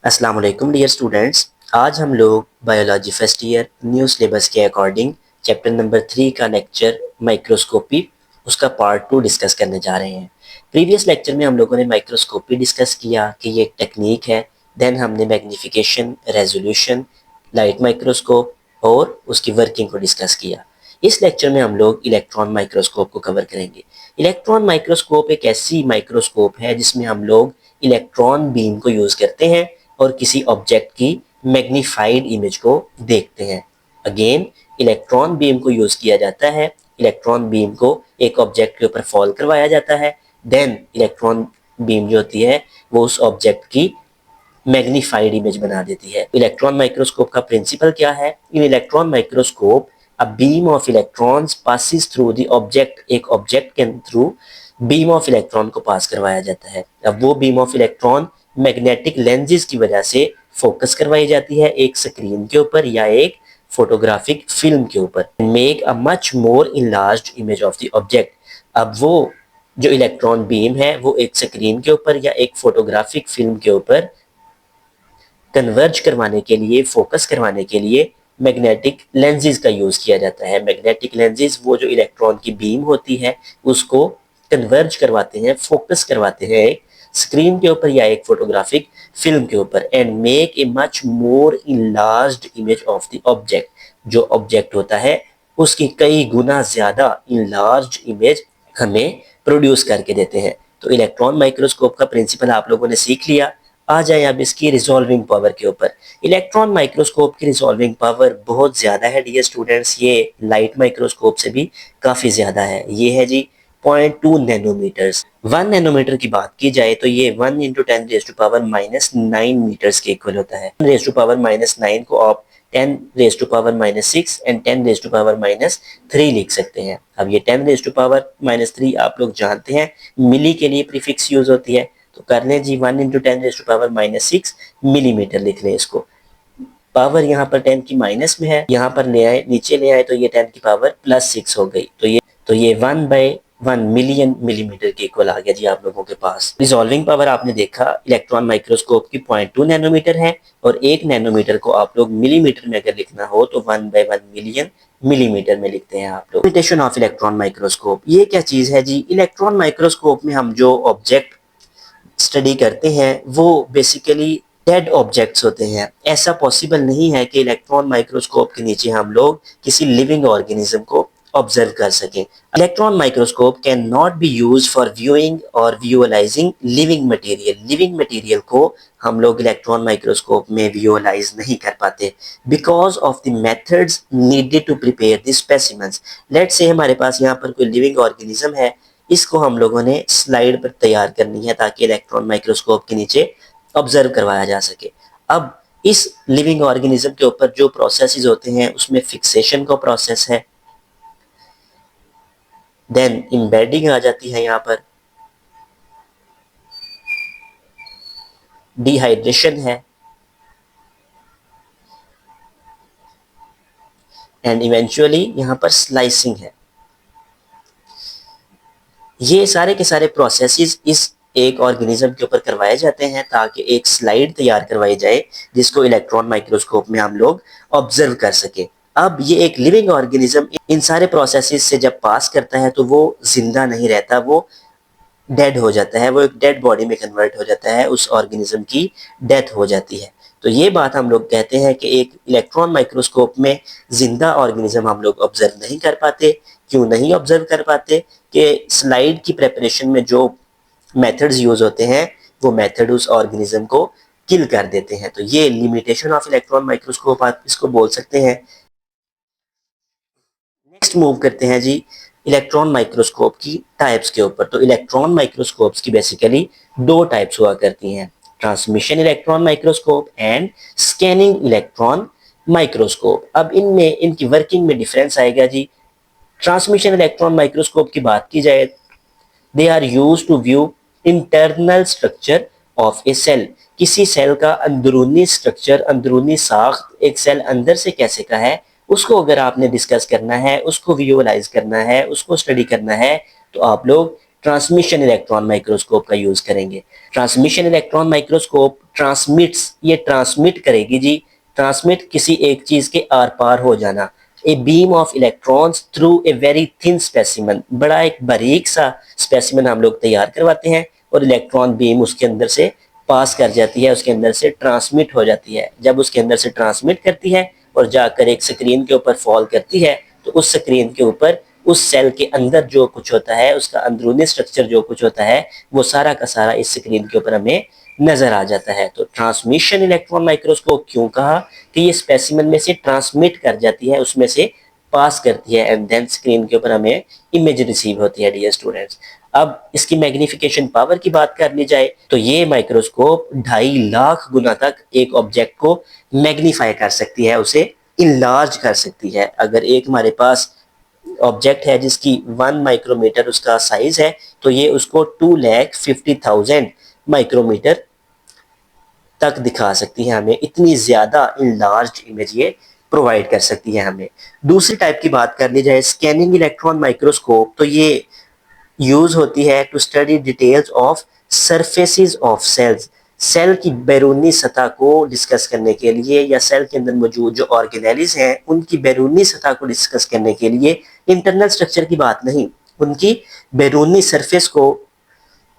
अस्सलाम वालेकुम dear students. आज हम लोग biology first year new syllabus के अकॉर्डिंग चैप्टर नंबर 3 का लेक्चर माइक्रोस्कोपी उसका पार्ट 2 डिस्कस करने जा रहे हैं। प्रीवियस लेक्चर में हम लोगों ने माइक्रोस्कोपी डिस्कस किया कि ये एक टेक्निक है। देन हमने मैग्नीफिकेशन, रेजोल्यूशन, लाइट माइक्रोस्कोप और उसकी वर्किंग को डिस्कस किया। इस लेक्चर में हम लोग इलेक्ट्रॉन माइक्रोस्कोप को कवर करेंगे। इलेक्ट्रॉन माइक्रोस्कोप एक ऐसी माइक्रोस्कोप है जिसमें हम लोग इलेक्ट्रॉन बीम को यूज़ करते हैं और किसी ऑब्जेक्ट की मैग्नीफाइड इमेज को देखते हैं। अगेन इलेक्ट्रॉन बीम को यूज़ किया जाता है। इलेक्ट्रॉन बीम को एक ऑब्जेक्ट के ऊपर फॉल करवाया जाता है। देन इलेक्ट्रॉन बीम जो होती है वो उस ऑब्जेक्ट की मैग्नीफाइड इमेज बना देती है। इलेक्ट्रॉन माइक्रोस्कोप का प्रिंसिपल क्या है? In electron microscope a beam of electrons passes through the object. एक ऑब्जेक्ट के थ्रू बीम ऑफ इलेक्ट्रॉन को पास करवाया जाता है। अब वो beam of electron magnetic lenses की वजह से फोकस करवाई जाती है एक स्क्रीन के ऊपर या एक फोटोग्राफिक फिल्म के ऊपर। Make a much more enlarged image of the object. अब वो जो इलेक्ट्रॉन बीम है वो एक स्क्रीन के ऊपर या एक फोटोग्राफिक फिल्म के ऊपर कन्वर्ज करवाने के लिए, फोकस करवाने के लिए मैग्नेटिक लेंसेज का यूज किया जाता है। मैग्नेटिक लेंसेज वो जो इलेक्ट्रॉन की बीम होती है उसको कन्वर्ज करवाते हैं, फोकस करवाते हैं एक स्क्रीन के ऊपर या एक फोटोग्राफिक फिल्म के ऊपर। And make a much more enlarged image of the object. जो ऑब्जेक्ट होता है उसकी कई गुना ज्यादा इनलार्ज्ड इमेज हमें प्रोड्यूस करके देते हैं। तो इलेक्ट्रॉन माइक्रोस्कोप का प्रिंसिपल आप लोगों ने सीख लिया। आ जाए अब इसकी रिजॉल्विंग पावर के ऊपर। इलेक्ट्रॉन माइक्रोस्कोप की रिजॉल्विंग पावर बहुत ज्यादा है डियर स्टूडेंट्स। ये लाइट माइक्रोस्कोप से भी काफी ज्यादा है। ये है जी 0.2 नैनोमीटर्स। 1 नैनोमीटर की बात की जाए तो ये 1 इंटू 10⁻⁻⁹ मीटर्स के इक्वल होता है। 10⁻⁹ को आप 10⁻⁻⁶ एंड 10⁻⁻3 लिख सकते हैं। अब ये 10⁻⁻3 आप लोग जानते हैं मिली के लिए प्रीफिक्स यूज होती है, तो कर लें जी 1 इंटू 10⁻⁻6 मिलीमीटर लिख लें इसको। पावर यहाँ पर 10 की माइनस में है, यहाँ पर ले आए, नीचे ले आए तो ये 10 की पावर +6 हो गई। तो ये 1/1 मिलियन मिलीमीटर के इक्वल आ गया जी आप लोगों के पास। रिजॉल्विंग पावर आपने देखा इलेक्ट्रॉन माइक्रोस्कोप की 0.2 नैनोमीटर है और 1 नैनोमीटर को आप लोग मिलीमीटर में अगर लिखना हो तो 1/1 मिलियन मिलीमीटर में लिखते हैं आप लोग। लिमिटेशन ऑफ इलेक्ट्रॉन माइक्रोस्कोप, ये क्या चीज है जी? इलेक्ट्रॉन माइक्रोस्कोप में हम जो ऑब्जेक्ट स्टडी करते हैं वो बेसिकली डेड ऑब्जेक्ट्स होते हैं। ऐसा पॉसिबल नहीं है कि इलेक्ट्रॉन माइक्रोस्कोप के नीचे हम लोग किसी लिविंग ऑर्गेनिज्म को ऑब्जर्व कर सकें। Electron microscope can not be use for viewing और visualising living material. Living material को हम लोग इलेक्ट्रॉन माइक्रोस्कोप में विजुअलाइज नहीं कर पाते because of the methods needed to prepare the specimens. Let's say हमारे पास यहाँ पर कोई लिविंग ऑर्गेनिज्म है, इसको हम लोगों ने स्लाइड पर तैयार करनी है ताकि इलेक्ट्रॉन माइक्रोस्कोप के नीचे ऑब्जर्व करवाया जा सके। अब इस लिविंग ऑर्गेनिज्म के ऊपर जो प्रोसेसेस होते हैं उसमें फिक्सेशन का प्रोसेस है, देन एम्बेडिंग आ जाती है, यहाँ पर डिहाइड्रेशन है एंड इवेंचुअली यहाँ पर स्लाइसिंग है। ये सारे के सारे प्रोसेसेस इस एक ऑर्गेनिज्म के ऊपर करवाए जाते हैं ताकि एक स्लाइड तैयार करवाई जाए जिसको इलेक्ट्रॉन माइक्रोस्कोप में हम लोग ऑब्जर्व कर सके। अब ये एक लिविंग ऑर्गेनिज्म इन सारे प्रोसेसेस से जब पास करता है तो वो जिंदा नहीं रहता, वो डेड हो जाता है, वो एक डेड बॉडी में कन्वर्ट हो जाता है, उस ऑर्गेनिज्म की डेथ हो जाती है। तो ये बात हम लोग कहते हैं कि एक इलेक्ट्रॉन माइक्रोस्कोप में जिंदा ऑर्गेनिज्म हम लोग ऑब्जर्व नहीं कर पाते। क्यों नहीं ऑब्जर्व कर पाते? कि स्लाइड की प्रेपरेशन में जो मेथड्स यूज होते हैं वो मेथड उस ऑर्गेनिज्म को किल कर देते हैं। तो ये लिमिटेशन ऑफ इलेक्ट्रॉन माइक्रोस्कोप आप इसको बोल सकते हैं। नेक्स्ट मूव करते हैं जी इलेक्ट्रॉन माइक्रोस्कोप की टाइप्स के ऊपर। तो इलेक्ट्रॉन माइक्रोस्कोप्स की बेसिकली दो टाइप्स हुआ करती हैं, transmission electron microscope and scanning electron microscope. अब इनमें इनकी वर्किंग में डिफरेंस आएगा जी। ट्रांसमिशन इलेक्ट्रॉन माइक्रोस्कोप की बात की जाए, they are use to view internal structure of a cell. किसी सेल का अंदरूनी स्ट्रक्चर, अंदरूनी साख्त, एक सेल अंदर से कैसे का है उसको अगर आपने डिस्कस करना है, उसको विजुअलाइज करना है, उसको स्टडी करना है तो आप लोग ट्रांसमिशन इलेक्ट्रॉन माइक्रोस्कोप का यूज करेंगे। ट्रांसमिशन इलेक्ट्रॉन माइक्रोस्कोप ट्रांसमिट्स, ये ट्रांसमिट करेगी जी, ट्रांसमिट किसी एक चीज के आर पार हो जाना, a beam of electrons through a very thin specimen, बड़ा एक बारीक सा स्पेसिमन हम लोग तैयार करवाते हैं और इलेक्ट्रॉन बीम उसके अंदर से पास कर जाती है, उसके अंदर से ट्रांसमिट हो जाती है। जब उसके अंदर से ट्रांसमिट करती है और जाकर एक स्क्रीन के ऊपर फॉल करती है, तो उस स्क्रीन के ऊपर उस सेल के अंदर जो कुछ होता है, उसका अंदरूनी स्ट्रक्चर जो कुछ होता है, वो सारा का सारा इस स्क्रीन के ऊपर हमें नजर आ जाता है। तो ट्रांसमिशन इलेक्ट्रॉन माइक्रोस्कोप क्यों कहा कि ये स्पेसिमन में से ट्रांसमिट कर जाती है, उसमें से पास करती है एंड देन स्क्रीन के ऊपर हमें इमेज रिसीव होती है डियर स्टूडेंट्स। अब इसकी मैग्निफिकेशन पावर की बात कर ली जाए तो ये माइक्रोस्कोप 2.5 लाख गुना तक एक ऑब्जेक्ट को मैग्नीफाई कर सकती है, उसे इनलार्ज कर सकती है। अगर एक हमारे पास ऑब्जेक्ट है जिसकी 1 माइक्रोमीटर उसका साइज है, तो ये उसको 2,50,000 माइक्रोमीटर तक दिखा सकती है हमें, इतनी ज्यादा इनलार्ज इमेज ये प्रोवाइड कर सकती है हमें। दूसरी टाइप की बात कर ली जाए स्कैनिंग इलेक्ट्रॉन माइक्रोस्कोप, तो ये यूज होती है to study details of surfaces of cells, cell की बैरूनी सतह को डिस्कस करने के लिए, या सेल के अंदर मौजूद जो ऑर्गेनेलिज हैं उनकी बैरूनी सतह को डिस्कस करने के लिए, इंटरनल स्ट्रक्चर की बात नहीं, उनकी बैरूनी सरफेस को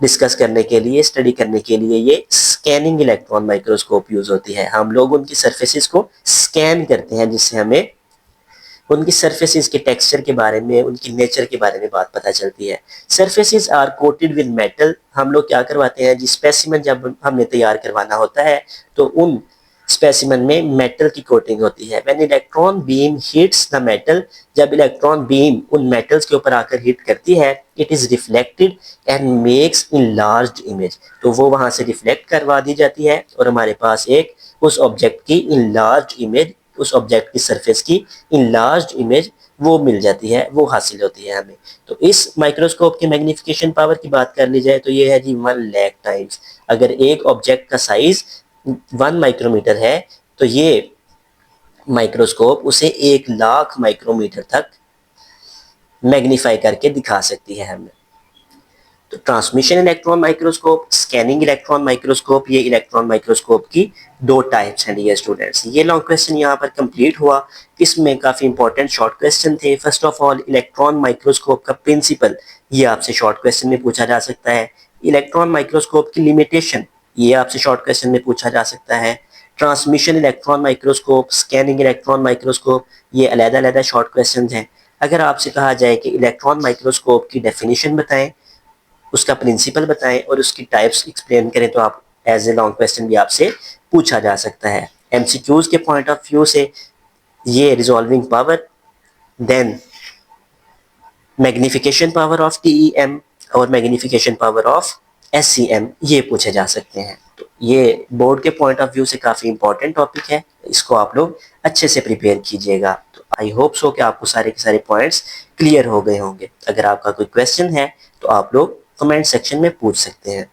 डिस्कस करने के लिए, स्टडी करने के लिए ये स्कैनिंग इलेक्ट्रॉन माइक्रोस्कोप यूज होती है। हम लोग उनकी सरफेसेस को स्कैन करते हैं जिससे हमें उनकी सरफेसेस के टेक्सचर के बारे में, उनकी नेचर के बारे में बात पता चलती है। Surfaces are coated with metal, हम लोग क्या करवाते हैं जी, स्पेसिमन जब हमने तैयार करवाना होता है तो उन स्पेसिमन में मेटल की कोटिंग होती है। When electron beam hits the metal, जब इलेक्ट्रॉन बीम उन मेटल्स के ऊपर आकर हिट करती है, it is reflected and makes enlarged image, तो वो वहां से रिफ्लेक्ट करवा दी जाती है और हमारे पास एक उस ऑब्जेक्ट की इनलार्ज्ड इमेज, उस ऑब्जेक्ट की सरफेस की इनलार्ज्ड इमेज वो मिल जाती है, वो हासिल होती है हमें। तो इस माइक्रोस्कोप की मैग्निफिकेशन पावर की बात कर ली जाए तो ये है जी 1 लाख टाइम्स। अगर एक ऑब्जेक्ट का साइज 1 माइक्रोमीटर है तो ये माइक्रोस्कोप उसे 1 लाख माइक्रोमीटर तक मैग्नीफाई करके दिखा सकती है हमें। तो transmission electron microscope, scanning electron microscope, ये इलेक्ट्रॉन माइक्रोस्कोप की 2 टाइप्स हैं डियर स्टूडेंट्स। ये लॉन्ग क्वेश्चन यहाँ पर कंप्लीट हुआ। इसमें काफी इंपॉर्टेंट शॉर्ट क्वेश्चन थे। First of all electron microscope का प्रिंसिपल, ये आपसे शॉर्ट क्वेश्चन में पूछा जा सकता है। इलेक्ट्रॉन माइक्रोस्कोप की लिमिटेशन, ये आपसे शॉर्ट क्वेश्चन में पूछा जा सकता है। Transmission electron microscope, scanning electron microscope, ये अलग-अलग शॉर्ट क्वेश्चन हैं। अगर आपसे कहा जाए कि इलेक्ट्रॉन माइक्रोस्कोप की डेफिनेशन बताएं, उसका प्रिंसिपल बताएं और उसकी टाइप्स एक्सप्लेन करें, तो आप एज ए लॉन्ग क्वेश्चन भी आपसे पूछा जा सकता है। एमसीक्यूज के पॉइंट ऑफ व्यू से ये resolving power, then magnification power of TEM और मैग्निफिकेशन पावर ऑफ एससीएम, ये पूछे जा सकते हैं। तो ये बोर्ड के पॉइंट ऑफ व्यू से काफ़ी इंपॉर्टेंट टॉपिक है, इसको आप लोग अच्छे से प्रिपेयर कीजिएगा। तो आई होप सो कि आपको सारे के सारे पॉइंट्स क्लियर हो गए होंगे। अगर आपका कोई क्वेश्चन है तो आप लोग कमेंट सेक्शन में पूछ सकते हैं।